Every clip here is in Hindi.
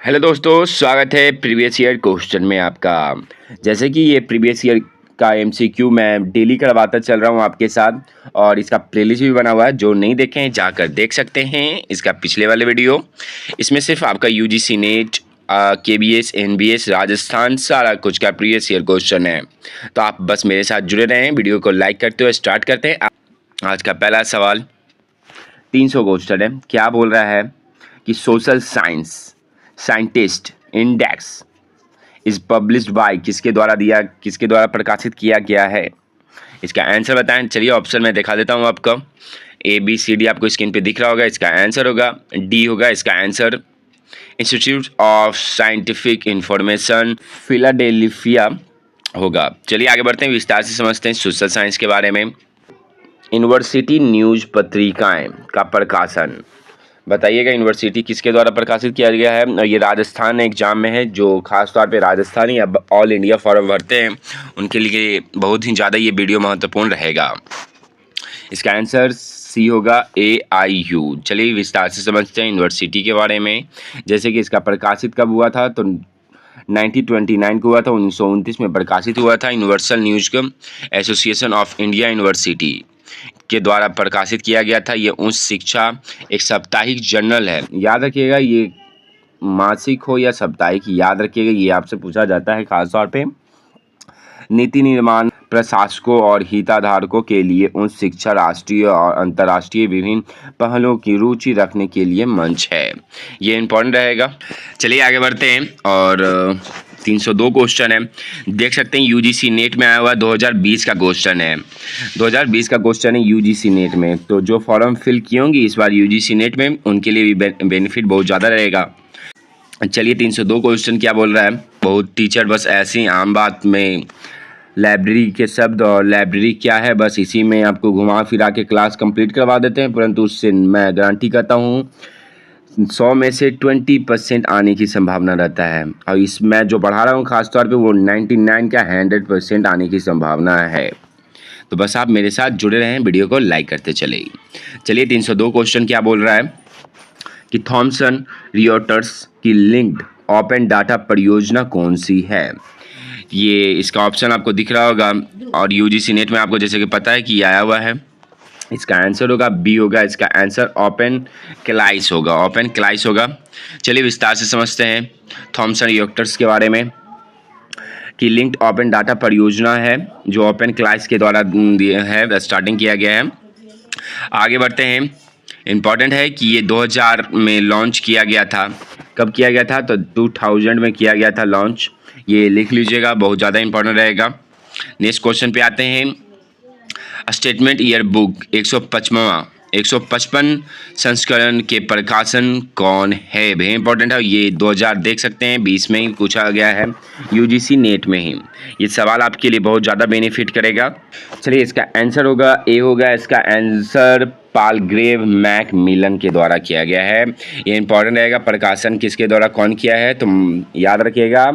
हेलो दोस्तों, स्वागत है प्रीवियस ईयर क्वेश्चन में आपका। जैसे कि ये प्रीवियस ईयर का एमसीक्यू मैं डेली करवाता चल रहा हूँ आपके साथ, और इसका प्लेलिस्ट भी बना हुआ है। जो नहीं देखे हैं जाकर देख सकते हैं इसका पिछले वाले वीडियो। इसमें सिर्फ आपका UGC net, KBS, NBS, Rajasthan, सारा कुछ का प्रीवियस ईयर क्वेश्चन है। तो आप बस मेरे साथ जुड़े रहें, वीडियो को लाइक करते हुए स्टार्ट करते हैं। आज का पहला सवाल 300 क्वेश्चन है। क्या बोल रहा है कि social science scientist index is published by, किसके द्वारा प्रकाशित किया गया है। इसका आंसर बताएं। चलिए ऑप्शन में दिखा देता हूं आपको। ए बी सी डी आपको स्क्रीन पे दिख रहा होगा। इसका आंसर होगा डी होगा इसका answer. Institute of scientific information Philadelphia होगा। चलिए आगे बढ़ते हैं, विस्तार से समझते हैं सोशल साइंस के बारे में। यूनिवर्सिटी न्यूज पत्रिकाएं का प्रकाशन बताइएगा। यूनिवर्सिटी किसके द्वारा प्रकाशित किया गया है। और ये राजस्थान एग्जाम में है, जो खास तौर पे राजस्थानी या ऑल इंडिया फॉर्म भरते हैं उनके लिए बहुत ही ज़्यादा ये वीडियो महत्वपूर्ण रहेगा। इसका आंसर सी होगा AIU। चलिए विस्तार से समझते हैं यूनिवर्सिटी के बारे में। जैसे कि इसका प्रकाशित कब हुआ था, तो 1929 को हुआ था। 1929 में प्रकाशित हुआ था। Universal news association of India university के द्वारा प्रकाशित किया गया था। ये उच्च शिक्षा एक साप्ताहिक जर्नल है। याद रखिएगा, ये मासिक हो या साप्ताहिक, याद रखिएगा, ये आपसे पूछा जाता है खास तौर पे। नीति निर्माण, प्रशासकों और हितधारकों के लिए उच्च शिक्षा राष्ट्रीय और अंतर्राष्ट्रीय विभिन्न पहलों की रुचि रखने के लिए मंच है। ये इम्पोर्टेंट रहेगा। चलिए आगे बढ़ते हैं, और 302 क्वेश्चन है। देख सकते हैं यूजीसी नेट में आया हुआ 2020 का क्वेश्चन है। 2020 का क्वेश्चन है यूजीसी नेट में। तो जो फॉर्म फिल किए होंगे इस बार यूजीसी नेट में, उनके लिए भी बेनिफिट बहुत ज़्यादा रहेगा। चलिए 302 क्वेश्चन क्या बोल रहा है। बहुत टीचर बस ऐसी आम बात में लाइब्रेरी के शब्द और लाइब्रेरी क्या है, बस इसी में आपको घुमा फिरा के क्लास कंप्लीट करवा देते हैं। परंतु उससे मैं गारंटी करता हूँ 100 में से 20% आने की संभावना रहता है। और इसमें जो बढ़ा रहा हूँ खास तौर पे, वो 99 का 100% आने की संभावना है। तो बस आप मेरे साथ जुड़े रहें, वीडियो को लाइक करते चले। चलिए 302 क्वेश्चन क्या बोल रहा है कि थॉमसन रियोटर्स की लिंक्ड ओपन डाटा परियोजना कौन सी है। ये इसका ऑप्शन आपको दिख रहा होगा, और यूजीसी नेट में आपको जैसे कि पता है कि आया हुआ है। इसका आंसर होगा बी होगा इसका आंसर। ओपन क्लाइस होगा, ओपन क्लाइस होगा। चलिए विस्तार से समझते हैं थॉमसन रियोटर्स के बारे में कि लिंक्ड ओपन डाटा परियोजना है जो ओपन क्लाइस के द्वारा है स्टार्टिंग किया गया है। आगे बढ़ते हैं। इम्पॉर्टेंट है कि ये 2000 में लॉन्च किया गया था। कब किया गया था, तो 2000 में किया गया था लॉन्च। ये लिख लीजिएगा, बहुत ज़्यादा इंपॉर्टेंट रहेगा। नेक्स्ट क्वेश्चन पे आते हैं। स्टेटमेंट ईयर बुक 155 संस्करण के प्रकाशन कौन है। very इंपॉर्टेंट है ये। 2000 देख सकते हैं 20 में ही पूछा गया है यूजीसी नेट में ही। ये सवाल आपके लिए बहुत ज़्यादा बेनिफिट करेगा। चलिए इसका आंसर होगा ए होगा इसका आंसर। पालग्रेव मैकमिलन के द्वारा किया गया है। ये इंपॉर्टेंट रहेगा। प्रकाशन किसके द्वारा कौन किया है, तो याद रखिएगा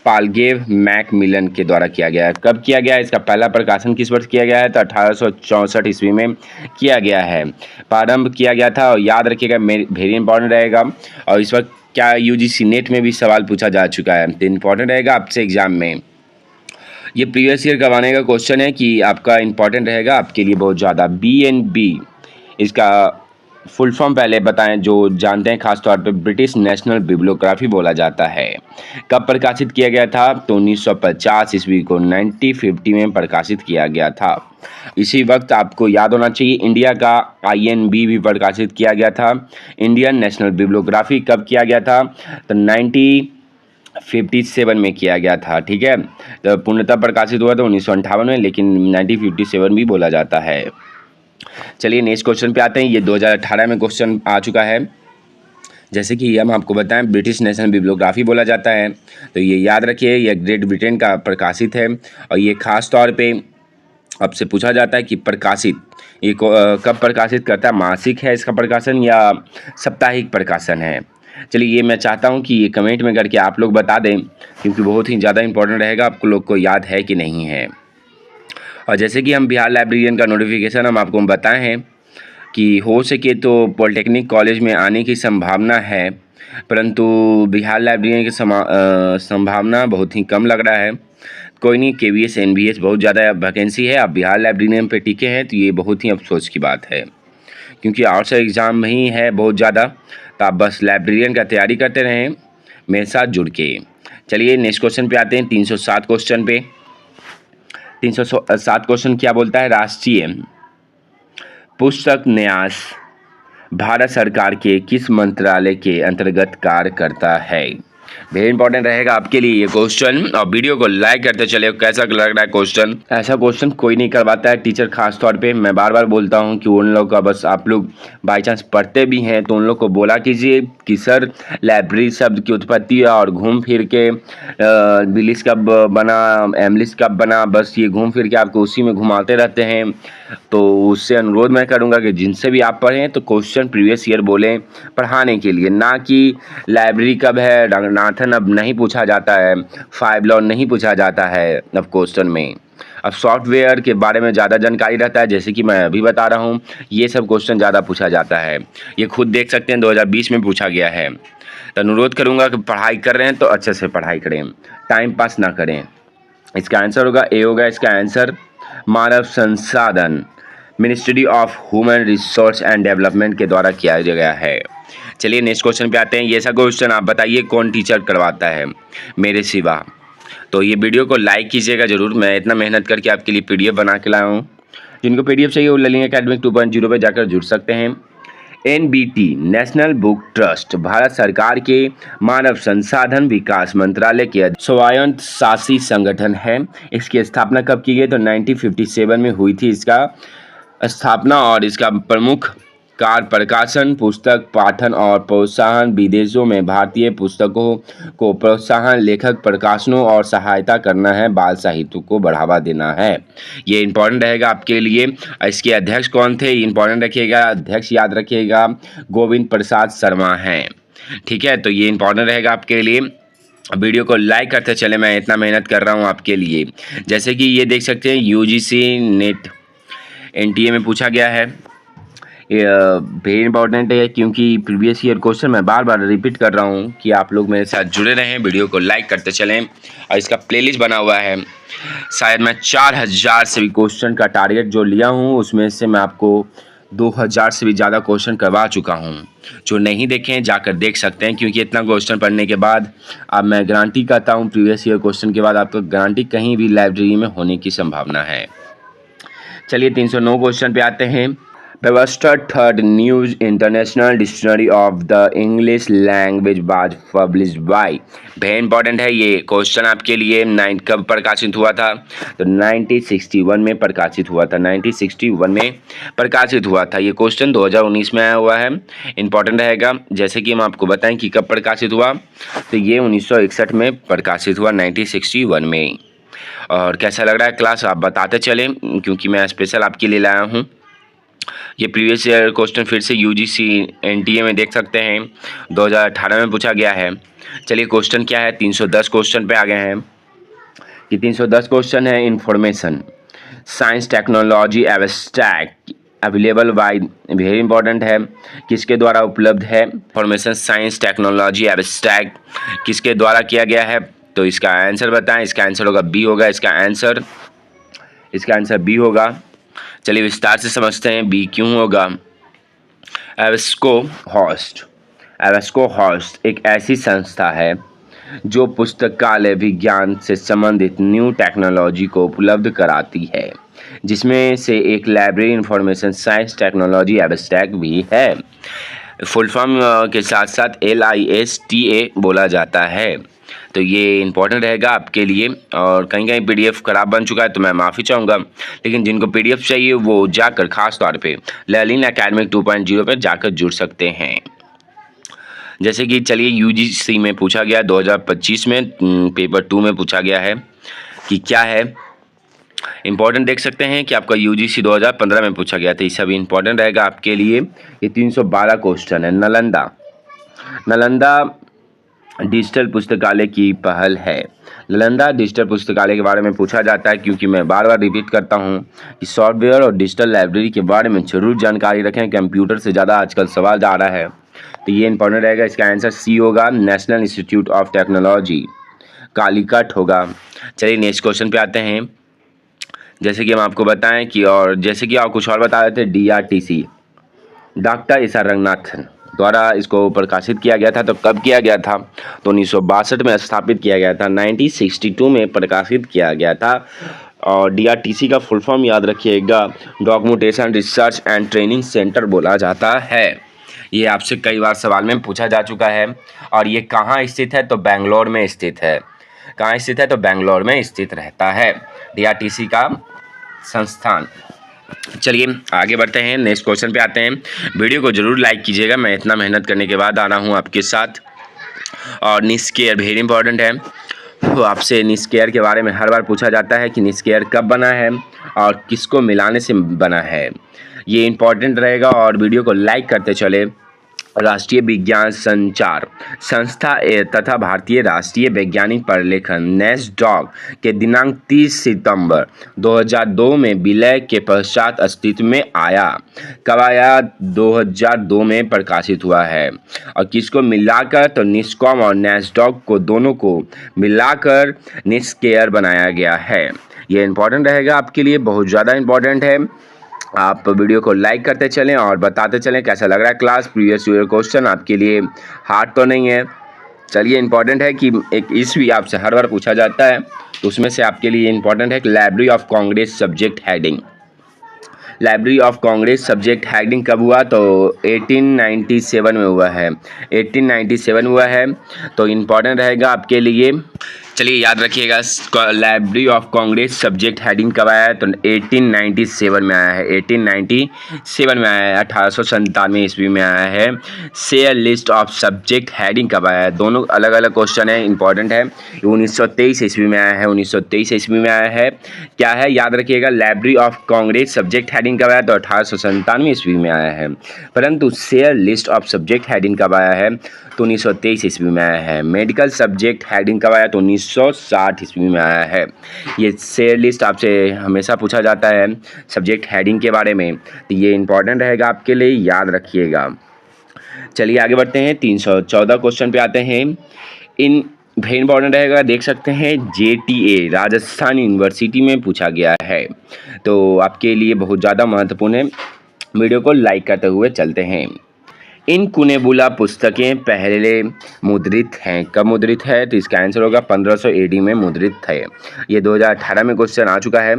पालग्रेव मैकमिलन के द्वारा किया गया है। कब किया गया है, इसका पहला प्रकाशन किस वर्ष किया गया है, तो 1864 ईस्वी में किया गया है। प्रारंभ किया गया था। और याद रखिएगा, वेरी इंपॉर्टेंट रहेगा। और इस वक्त क्या यूजीसी नेट में भी सवाल पूछा जा चुका है, तो इंपॉर्टेंट रहेगा आपसे एग्जाम में। ये प्रीवियस ईयर करवाने का क्वेश्चन है कि आपका इंपॉर्टेंट रहेगा आपके लिए बहुत ज़्यादा। BNB इसका फुल फॉर्म पहले बताएं जो जानते हैं खास तौर पे। ब्रिटिश नेशनल बिब्लियोग्राफी बोला जाता है। कब प्रकाशित किया गया था, तो 1950 ईस्वी को 1950 में प्रकाशित किया गया था। इसी वक्त आपको याद होना चाहिए इंडिया का INB भी प्रकाशित किया गया था। इंडियन नेशनल बिब्लियोग्राफी कब किया गया था, तो 1957 में किया गया था। ठीक है, तो पूर्णतः प्रकाशित हुआ था 1958 में, लेकिन 1957 भी बोला जाता है। चलिए नेक्स्ट क्वेश्चन पे आते हैं। ये 2018 में क्वेश्चन आ चुका है। जैसे कि हम आपको बताएं ब्रिटिश नेशनल बिब्लियोग्राफी बोला जाता है, तो ये याद रखिए ये ग्रेट ब्रिटेन का प्रकाशित है। और ये खास तौर पे आपसे पूछा जाता है कि प्रकाशित ये कब प्रकाशित करता है, मासिक है इसका प्रकाशन या साप्ताहिक प्रकाशन है। चलिए ये मैं चाहता हूँ कि ये कमेंट में करके आप लोग बता दें, क्योंकि बहुत ही ज़्यादा इंपॉर्टेंट रहेगा आप लोग को याद है कि नहीं है। और जैसे कि हम बिहार लाइब्रेरियन का नोटिफिकेशन हम आपको बताए हैं कि हो सके तो पॉलिटेक्निक कॉलेज में आने की संभावना है परंतु बिहार लाइब्रेरियन की संभावना बहुत ही कम लग रहा है। कोई नहीं, KVS NVS बहुत ज़्यादा वैकेंसी है, आप बिहार लाइब्रेरियन पे टिके हैं तो ये बहुत ही अफसोस की बात है, क्योंकि आउट साइड एग्ज़ाम ही है बहुत ज़्यादा। तो आप बस लाइब्रेरियन का तैयारी करते रहें मेरे साथ जुड़ के। चलिए नेक्स्ट क्वेश्चन पे आते हैं, 307 क्वेश्चन पे। 307 क्वेश्चन क्या बोलता है? राष्ट्रीय पुस्तक न्यास भारत सरकार के किस मंत्रालय के अंतर्गत कार्य करता है? वेरी इंपॉर्टेंट रहेगा आपके लिए ये क्वेश्चन, और वीडियो को लाइक करते चले। कैसा लग रहा है क्वेश्चन? ऐसा क्वेश्चन कोई नहीं करवाता है, टीचर खास तौर पे। मैं बार बार बोलता हूँ कि उन लोग का बस, आप लोग बाई चांस पढ़ते भी हैं तो उन लोग को बोला कीजिए कि सर लाइब्रेरी शब्द की उत्पत्ति और घूम फिर के बिलिस कब बना, एमलिस कब बना, बस ये घूम फिर के आपको उसी में घुमाते रहते हैं। तो उससे अनुरोध मैं करूंगा कि जिनसे भी आप पढ़ें तो क्वेश्चन प्रीवियस ईयर बोलें पढ़ाने के लिए, ना कि लाइब्रेरी कब है, रंगनाथन अब नहीं पूछा जाता है, 5 लॉ नहीं पूछा जाता है अब क्वेश्चन में। अब सॉफ्टवेयर के बारे में ज़्यादा जानकारी रहता है, जैसे कि मैं अभी बता रहा हूँ, ये सब क्वेश्चन ज़्यादा पूछा जाता है। ये खुद देख सकते हैं 2020 में पूछा गया है। तो अनुरोध करूँगा कि पढ़ाई कर रहे हैं तो अच्छे से पढ़ाई करें, टाइम पास ना करें। इसका आंसर होगा ए होगा इसका आंसर, मानव संसाधन, ministry of human resource and development के द्वारा किया गया है। चलिए नेक्स्ट क्वेश्चन पे आते हैं। ये सा क्वेश्चन आप बताइए कौन टीचर करवाता है मेरे सिवा? तो ये वीडियो को लाइक कीजिएगा ज़रूर, मैं इतना मेहनत करके आपके लिए PDF बना के लाया हूँ। जिनको PDF चाहिए वो लर्निंग एकेडमिक 2.0 पे जाकर जुड़ सकते हैं। NBT national book trust Bharat सरकार के मानव संसाधन विकास मंत्रालय के स्वायत्त शासी संगठन है। इसकी स्थापना कब की गई? तो 1957 में हुई थी इसका स्थापना, और इसका प्रमुख कार्य प्रकाशन, पुस्तक पाठन और प्रोत्साहन, विदेशों में भारतीय पुस्तकों को प्रोत्साहन, लेखक प्रकाशनों और सहायता करना है, बाल साहित्य को बढ़ावा देना है। ये इंपॉर्टेंट रहेगा आपके लिए। इसके अध्यक्ष कौन थे? इंपॉर्टेंट रखिएगा, अध्यक्ष याद रखिएगा, गोविंद प्रसाद शर्मा हैं। ठीक है, तो ये इंपॉर्टेंट रहेगा आपके लिए। वीडियो को लाइक करते चले, मैं इतना मेहनत कर रहा हूँ आपके लिए। जैसे कि ये देख सकते हैं UGC नेट NTA में पूछा गया है। वेरी इंपॉर्टेंट है, क्योंकि प्रीवियस ईयर क्वेश्चन मैं बार बार रिपीट कर रहा हूँ कि आप लोग मेरे साथ जुड़े रहें, वीडियो को लाइक करते चलें। और इसका प्लेलिस्ट बना हुआ है, शायद मैं 4000 से भी क्वेश्चन का टारगेट जो लिया हूँ उसमें से मैं आपको 2000 से भी ज़्यादा क्वेश्चन करवा चुका हूँ। जो नहीं देखें जाकर देख सकते हैं, क्योंकि इतना क्वेश्चन पढ़ने के बाद अब मैं गारंटी करता हूँ प्रीवियस ईयर क्वेश्चन के बाद आपको गारंटी कहीं भी लाइब्रेरी में होने की संभावना है। चलिए 309 क्वेश्चन पे आते हैं। व्यवस्था third news international dictionary of the English language was published by. Very important है ये क्वेश्चन आपके लिए। 9 कब प्रकाशित हुआ था? तो 1961 में प्रकाशित हुआ था। 1961 में प्रकाशित हुआ था। ये क्वेश्चन 2019 में आया हुआ है, इंपॉर्टेंट रहेगा। जैसे कि हम आपको बताएं कि कब प्रकाशित हुआ, तो ये 1961 में प्रकाशित हुआ, 1961 में। और कैसा लग रहा है क्लास आप बताते चलें, क्योंकि मैं स्पेशल आपके लिए लाया हूँ। ये प्रीवियस ईयर क्वेश्चन फिर से UGC NTA में देख सकते हैं, 2018 में पूछा गया है। चलिए क्वेश्चन क्या है, 310 क्वेश्चन पे आ गए हैं कि 310 क्वेश्चन है। Information science technology abstract available by, very important है, किसके द्वारा उपलब्ध है? इंफॉर्मेशन साइंस टेक्नोलॉजी एब्स्ट्रैक्ट किसके द्वारा किया गया है? तो इसका आंसर बताएं। इसका आंसर होगा B होगा इसका आंसर, इसका आंसर B होगा। चलिए विस्तार से समझते हैं B क्यों होगा। एब्स्को हॉस्ट एक ऐसी संस्था है जो पुस्तकालय विज्ञान से संबंधित न्यू टेक्नोलॉजी को उपलब्ध कराती है, जिसमें से एक library information science technology abstract भी है। फुल फॉर्म के साथ साथ LISTA बोला जाता है। तो ये इंपॉर्टेंट रहेगा आपके लिए। और कहीं कहीं PDF ख़राब बन चुका है तो मैं माफ़ी चाहूँगा, लेकिन जिनको PDF चाहिए वो जाकर खास तौर पे लर्निंग एकेडमिक 2.0 पर जाकर जुड़ सकते हैं। जैसे कि चलिए UGC में पूछा गया 2025 में, पेपर 2 में पूछा गया है कि क्या है इंपॉर्टेंट। देख सकते हैं कि आपका UGC 2015 में पूछा गया था। ये सब इंपॉर्टेंट रहेगा आपके लिए। ये 312 क्वेश्चन है। नालंदा डिजिटल पुस्तकालय की पहल है। नालंदा डिजिटल पुस्तकालय के बारे में पूछा जाता है, क्योंकि मैं बार बार रिपीट करता हूं कि सॉफ्टवेयर और डिजिटल लाइब्रेरी के बारे में जरूर जानकारी रखें। कंप्यूटर से ज़्यादा आजकल सवाल आ रहा है तो ये इंपॉर्टेंट रहेगा, इसका आंसर सी होगा, national institute of technology Calicut होगा। चलिए नेक्स्ट क्वेश्चन पे आते हैं। जैसे कि हम आपको बताएं कि, और जैसे कि आप कुछ और बता रहे थे, DRTC doctor S R Ranganathan द्वारा इसको प्रकाशित किया गया था। तो कब किया गया था? तो 1962 में स्थापित किया गया था, 1962 में प्रकाशित किया गया था। और DRTC का फुल फॉर्म याद रखिएगा, documentation research and training centre बोला जाता है। ये आपसे कई बार सवाल में पूछा जा चुका है। और ये कहाँ स्थित है? तो बेंगलोर में स्थित है। कहाँ स्थित है? तो बेंगलोर में स्थित रहता है DRTC का संस्थान। चलिए आगे बढ़ते हैं, नेक्स्ट क्वेश्चन पे आते हैं। वीडियो को जरूर लाइक कीजिएगा, मैं इतना मेहनत करने के बाद आ रहा हूँ आपके साथ। और निस्केयर वेरी इंपॉर्टेंट है। तो आपसे निस्केयर के बारे में हर बार पूछा जाता है कि निस्केयर कब बना है और किसको मिलाने से बना है। ये इंपॉर्टेंट रहेगा और वीडियो को लाइक करते चले। राष्ट्रीय विज्ञान संचार संस्था तथा भारतीय राष्ट्रीय वैज्ञानिक प्रलेखन नेस्डॉक के दिनांक 30 सितंबर 2002 में विलय के पश्चात अस्तित्व में आया। कब आया? 2002 में प्रकाशित हुआ है। और किसको मिलाकर? तो निस्कॉम और नेस्डॉक को दोनों को मिलाकर निस्केयर बनाया गया है। ये इंपॉर्टेंट रहेगा आपके लिए, बहुत ज़्यादा इंपॉर्टेंट है। आप वीडियो को लाइक करते चलें और बताते चलें कैसा लग रहा है क्लास। प्रीवियस ईयर क्वेश्चन आपके लिए हार्ड तो नहीं है। चलिए इंपॉर्टेंट है कि एक ईस्वी आपसे हर बार पूछा जाता है, तो उसमें से आपके लिए इंपॉर्टेंट है कि library of Congress subject heading. Library of Congress subject heading कब हुआ? तो 1897 में हुआ है। 1897 हुआ है, तो इम्पॉर्टेंट रहेगा आपके लिए। चलिए याद रखिएगा, library of Congress subject heading कब आया है? तो 1897 में आया है। 1897 में आया है, 1897 ईस्वी में आया है। Share list of subject heading कब आया है? दोनों अलग अलग क्वेश्चन है, इंपॉर्टेंट है। 1923 ईस्वी में आया है। 1923 ईस्वी में आया है। क्या है? याद रखिएगा, library of Congress subject heading कब आया? तो 1897 ईस्वी में आया है। परंतु share list of subject heading कब आया है? तो 1923 ईस्वी में आया है। मेडिकल सब्जेक्ट हेडिंग कब आया? तो 1960 ईस्वी में आया है। ये शेयर लिस्ट आपसे हमेशा पूछा जाता है सब्जेक्ट हेडिंग के बारे में, तो ये इंपॉर्टेंट रहेगा आपके लिए, याद रखिएगा। चलिए आगे बढ़ते हैं, 314 क्वेश्चन पे आते हैं। इन वेरी इंपॉर्टेंट रहेगा, देख सकते हैं JTA राजस्थान यूनिवर्सिटी में पूछा गया है, तो आपके लिए बहुत ज़्यादा महत्वपूर्ण है। वीडियो को लाइक करते हुए चलते हैं। इन कुनेबुला पुस्तकें पहले मुद्रित हैं। कब मुद्रित है? तो इसका आंसर होगा 1500 AD में मुद्रित है। ये 2018 में क्वेश्चन आ चुका है।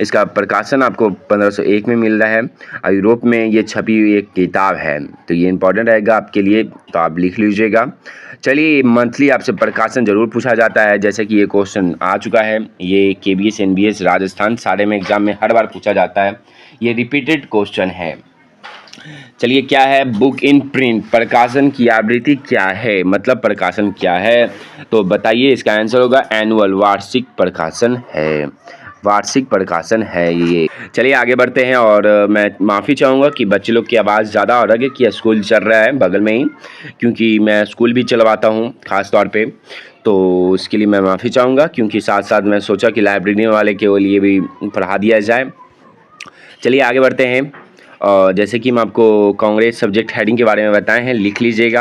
इसका प्रकाशन आपको 1501 में मिल रहा है और यूरोप में ये छपी हुई एक किताब है, तो ये इंपॉर्टेंट रहेगा आपके लिए, तो आप लिख लीजिएगा। चलिए मंथली आपसे प्रकाशन जरूर पूछा जाता है, जैसे कि ये क्वेश्चन आ चुका है। ये KBS NBS राजस्थान सारे में एग्जाम में हर बार पूछा जाता है, ये रिपीटेड क्वेश्चन है। चलिए क्या है? बुक इन प्रिंट प्रकाशन की आवृत्ति क्या है? मतलब प्रकाशन क्या है? तो बताइए, इसका आंसर होगा एनुअल, वार्षिक प्रकाशन है। वार्षिक प्रकाशन है ये। चलिए आगे बढ़ते हैं, और मैं माफ़ी चाहूँगा कि बच्चे लोग की आवाज़ ज़्यादा हो रही है कि स्कूल चल रहा है बगल में ही, क्योंकि मैं स्कूल भी चलवाता हूँ ख़ास तौर पे, तो उसके लिए मैं माफ़ी चाहूँगा। क्योंकि साथ साथ मैं सोचा कि लाइब्रेरी वाले के लिए भी पढ़ा दिया जाए। चलिए आगे बढ़ते हैं। जैसे कि हम आपको कांग्रेस सब्जेक्ट हेडिंग के बारे में बताए हैं, लिख लीजिएगा।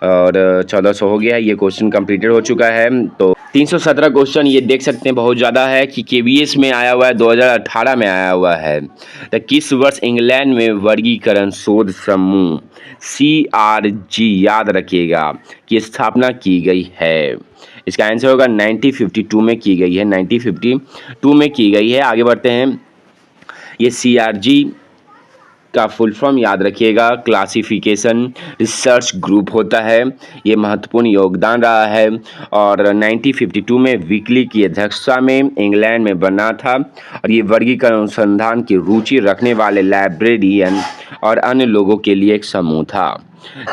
और 1400 हो गया, ये क्वेश्चन कंप्लीटेड हो चुका है। तो 317 क्वेश्चन ये देख सकते हैं, बहुत ज़्यादा है कि KBS में आया हुआ है, 2018 में आया हुआ है। तो किस वर्ष इंग्लैंड में वर्गीकरण शोध समूह CRG, याद रखिएगा, की स्थापना की गई है? इसका आंसर होगा 1952 में की गई है। 1952 में की गई है। आगे बढ़ते हैं। ये CRG का फुल फॉर्म याद रखिएगा, क्लासिफिकेशन रिसर्च ग्रुप होता है। ये महत्वपूर्ण योगदान रहा है और 1952 में वीकली की अध्यक्षता में इंग्लैंड में बना था। और ये वर्गीकरण अनुसंधान की रुचि रखने वाले लाइब्रेरियन और अन्य लोगों के लिए एक समूह था।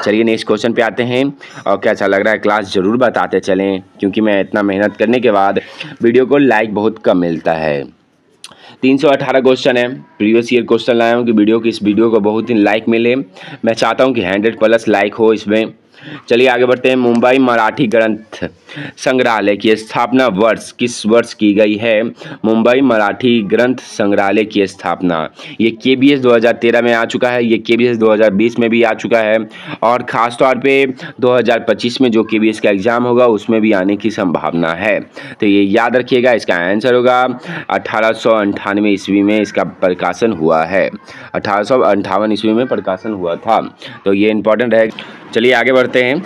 चलिए नेक्स्ट क्वेश्चन पे आते हैं, और कैसा लग रहा है क्लास ज़रूर बताते चलें, क्योंकि मैं इतना मेहनत करने के बाद वीडियो को लाइक बहुत कम मिलता है। 318 क्वेश्चन है, प्रीवियस ईयर क्वेश्चन लाया हूँ कि इस वीडियो को बहुत ही लाइक मिले। मैं चाहता हूँ कि 100+ लाइक हो इसमें, चलिए आगे बढ़ते हैं। मुंबई मराठी ग्रंथ संग्रहालय की स्थापना वर्ष किस वर्ष की गई है? मुंबई मराठी ग्रंथ संग्रहालय की स्थापना ये KBS 2013 में आ चुका है, ये KBS 2020 में भी आ चुका है, और ख़ास तौर पे 2025 में जो KBS का एग्ज़ाम होगा उसमें भी आने की संभावना है। तो ये याद रखिएगा, इसका आंसर होगा 1898 ईस्वी में इसका प्रकाशन हुआ है। 1858 ईस्वी में प्रकाशन हुआ था, तो ये इंपॉर्टेंट है। चलिए आगे बढ़ते हैं।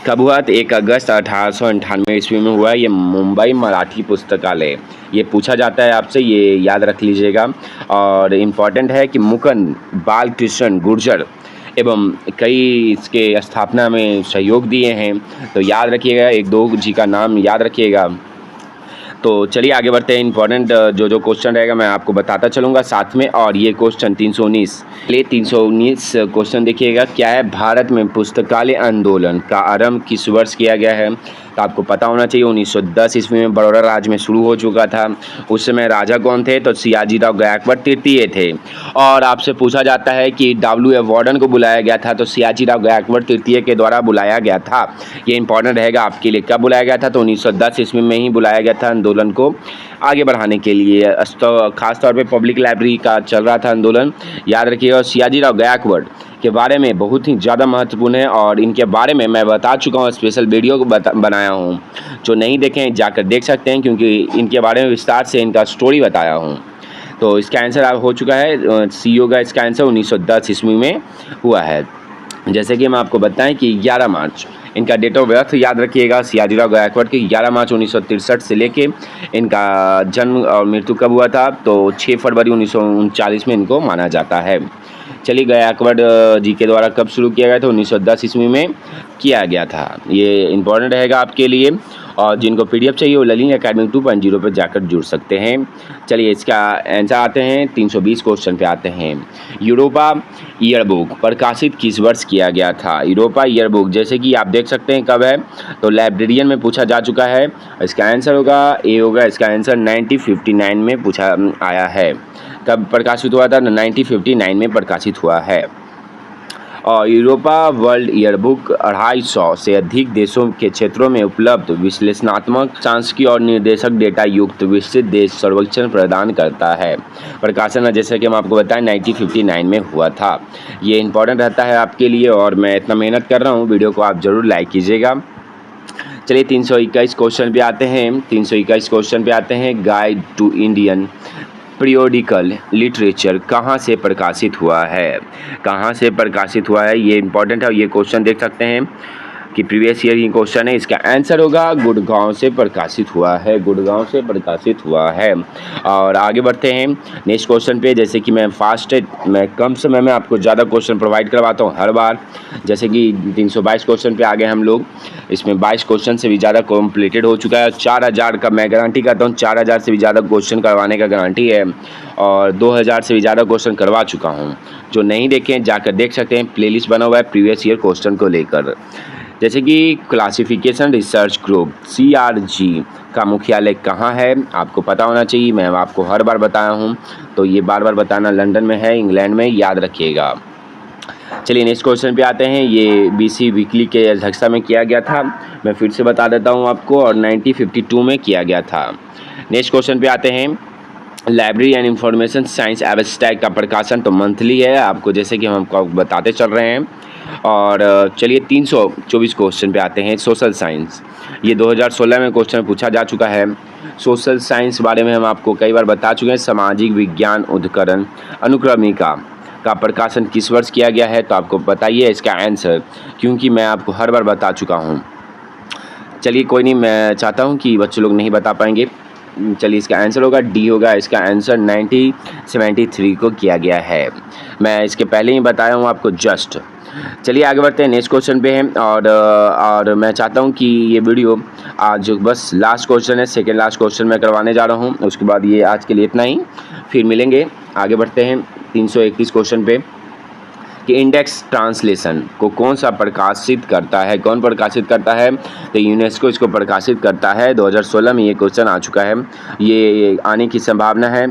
कब हुआ? तो 1 अगस्त 1898 ईस्वी में हुआ ये मुंबई मराठी पुस्तकालय। ये पूछा जाता है आपसे, ये याद रख लीजिएगा। और इम्पॉर्टेंट है कि मुकुंद बालकृष्ण गुर्जर एवं कई इसके स्थापना में सहयोग दिए हैं, तो याद रखिएगा, 1-2 जी का नाम याद रखिएगा। तो चलिए आगे बढ़ते हैं। इंपॉर्टेंट जो क्वेश्चन रहेगा मैं आपको बताता चलूँगा साथ में। और ये क्वेश्चन 319 ले 319 क्वेश्चन देखिएगा, क्या है? भारत में पुस्तकालय आंदोलन का आरंभ किस वर्ष किया गया है? तो आपको पता होना चाहिए 1910 ईस्वी में बड़ौदा राज्य में शुरू हो चुका था। उस समय राजा कौन थे? तो सियाजीराव गायकवाड़ तृतीय थे। और आपसे पूछा जाता है कि W.F. वार्डन को बुलाया गया था, तो सियाजीराव गायकवाड़ तृतीय के द्वारा बुलाया गया था। ये इंपॉर्टेंट रहेगा आपके लिए। कब बुलाया गया था? तो 1910 ईस्वी में ही बुलाया गया था आंदोलन को आगे बढ़ाने के लिए। खास तौर पे पब्लिक लाइब्रेरी का चल रहा था आंदोलन, याद रखिएगा। और सियाजीराव गायकवाड़ के बारे में बहुत ही ज़्यादा महत्वपूर्ण है, और इनके बारे में मैं बता चुका हूँ, स्पेशल वीडियो को बनाया हूँ। जो नहीं देखें जाकर देख सकते हैं, क्योंकि इनके बारे में विस्तार से इनका स्टोरी बताया हूँ। तो इसका आंसर आप हो चुका है, सी होगा इसका आंसर। 1910 ईस्वी में हुआ है। जैसे कि हम आपको बताएं कि 11 मार्च इनका डेट ऑफ बर्थ याद रखिएगा। सियाजीराव गायकवाड़ की 11 मार्च 1963 से लेके इनका जन्म और मृत्यु कब हुआ था? तो 6 फरवरी 1939 में इनको माना जाता है। चलिए, गायकवाड़ जी के द्वारा कब शुरू किया गया था? 1910 ईस्वी में किया गया था। ये इंपॉर्टेंट रहेगा आपके लिए। और जिनको PDF चाहिए वो ललित एकेडमी 2.0 पर जाकर जुड़ सकते हैं। चलिए इसका आंसर आते हैं, 320 क्वेश्चन पे आते हैं। यूरोपा ईयरबुक प्रकाशित किस वर्ष किया गया था? यूरोपा ईयरबुक जैसे कि आप देख सकते हैं कब है, तो लाइब्रेरियन में पूछा जा चुका है। इसका आंसर होगा ए होगा, इसका आंसर 1959 में पूछा आया है। कब प्रकाशित हुआ था? 1959 में प्रकाशित हुआ है। और यूरोपा वर्ल्ड ईयरबुक 250 से अधिक देशों के क्षेत्रों में उपलब्ध विश्लेषणात्मक, सांख्यिकीय और निर्देशक डेटा युक्त विस्तृत देश सर्वेक्षण प्रदान करता है। प्रकाशन जैसे कि हम आपको बताएं 1959 में हुआ था। ये इंपॉर्टेंट रहता है आपके लिए, और मैं इतना मेहनत कर रहा हूँ, वीडियो को आप ज़रूर लाइक कीजिएगा। चलिए 321 क्वेश्चन पे आते हैं। 321 क्वेश्चन पे आते हैं। Guide to Indian periodical literature कहाँ से प्रकाशित हुआ है? कहाँ से प्रकाशित हुआ है, ये इंपॉर्टेंट है। ये क्वेश्चन देख सकते हैं कि प्रीवियस ईयर की क्वेश्चन है। इसका आंसर होगा गुड़गांव से प्रकाशित हुआ है। गुड़गांव से प्रकाशित हुआ है। और आगे बढ़ते हैं नेक्स्ट क्वेश्चन पे। जैसे कि मैं कम समय में आपको ज़्यादा क्वेश्चन प्रोवाइड करवाता हूँ हर बार। जैसे कि 322 क्वेश्चन पे आ गए हम लोग। इसमें 22 क्वेश्चन से भी ज़्यादा कम्प्लीटेड हो चुका है। 4000 का मैं गारंटी करता हूँ, 4000 से भी ज़्यादा क्वेश्चन करवाने का गारंटी है। और 2000 से भी ज़्यादा क्वेश्चन करवा चुका हूँ। जो नहीं देखें जाकर देख सकते हैं, प्लेलिस्ट बना हुआ है प्रीवियस ईयर क्वेश्चन को लेकर। जैसे कि क्लासिफिकेशन रिसर्च ग्रुप CRG का मुख्यालय कहाँ है? आपको पता होना चाहिए, मैं आपको हर बार बताया हूँ, तो ये बार बार बताना। लंदन में है, इंग्लैंड में, याद रखिएगा। चलिए नेक्स्ट क्वेश्चन पे आते हैं। ये BC वीकली के अध्यक्षता में किया गया था, मैं फिर से बता देता हूँ आपको, और 1952 में किया गया था। नेक्स्ट क्वेश्चन पे आते हैं। Library and information science abstract का प्रकाशन तो मंथली है आपको, जैसे कि हम आपको बताते चल रहे हैं। और चलिए 324 क्वेश्चन पे आते हैं। सोशल साइंस, ये 2016 में क्वेश्चन पूछा जा चुका है। सोशल साइंस बारे में हम आपको कई बार बता चुके हैं। सामाजिक विज्ञान उद्धरण अनुक्रमिका का प्रकाशन किस वर्ष किया गया है? तो आपको बताइए इसका आंसर, क्योंकि मैं आपको हर बार बता चुका हूँ। चलिए कोई नहीं, मैं चाहता हूँ कि बच्चे लोग नहीं बता पाएंगे। चलिए इसका आंसर होगा डी होगा, इसका आंसर 1973 को किया गया है। मैं इसके पहले ही बताया हूँ आपको जस्ट। चलिए आगे बढ़ते हैं, नेक्स्ट क्वेश्चन पे हैं। और मैं चाहता हूँ कि ये वीडियो आज बस लास्ट क्वेश्चन है, सेकेंड लास्ट क्वेश्चन मैं करवाने जा रहा हूँ। उसके बाद ये आज के लिए इतना ही, फिर मिलेंगे। आगे बढ़ते हैं 321 क्वेश्चन पे कि इंडेक्स ट्रांसलेशन को कौन सा प्रकाशित करता है? कौन प्रकाशित करता है? तो यूनेस्को इसको प्रकाशित करता है। 2016 में ये क्वेश्चन आ चुका है, ये आने की संभावना है।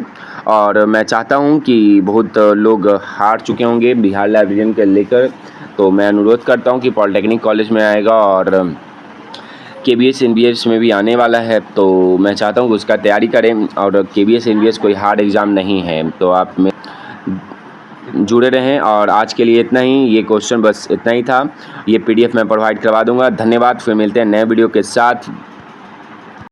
और मैं चाहता हूँ कि बहुत लोग हार चुके होंगे बिहार लाइब्रेरियन के लेकर, तो मैं अनुरोध करता हूँ कि पॉलिटेक्निक कॉलेज में आएगा और KBS NBS में भी आने वाला है, तो मैं चाहता हूँ कि उसका तैयारी करें। और KBS NBS कोई हार्ड एग्ज़ाम नहीं है, तो आप में जुड़े रहें। और आज के लिए इतना ही, ये क्वेश्चन बस इतना ही था। ये PDF मैं प्रोवाइड करवा दूंगा। धन्यवाद, फिर मिलते हैं नए वीडियो के साथ।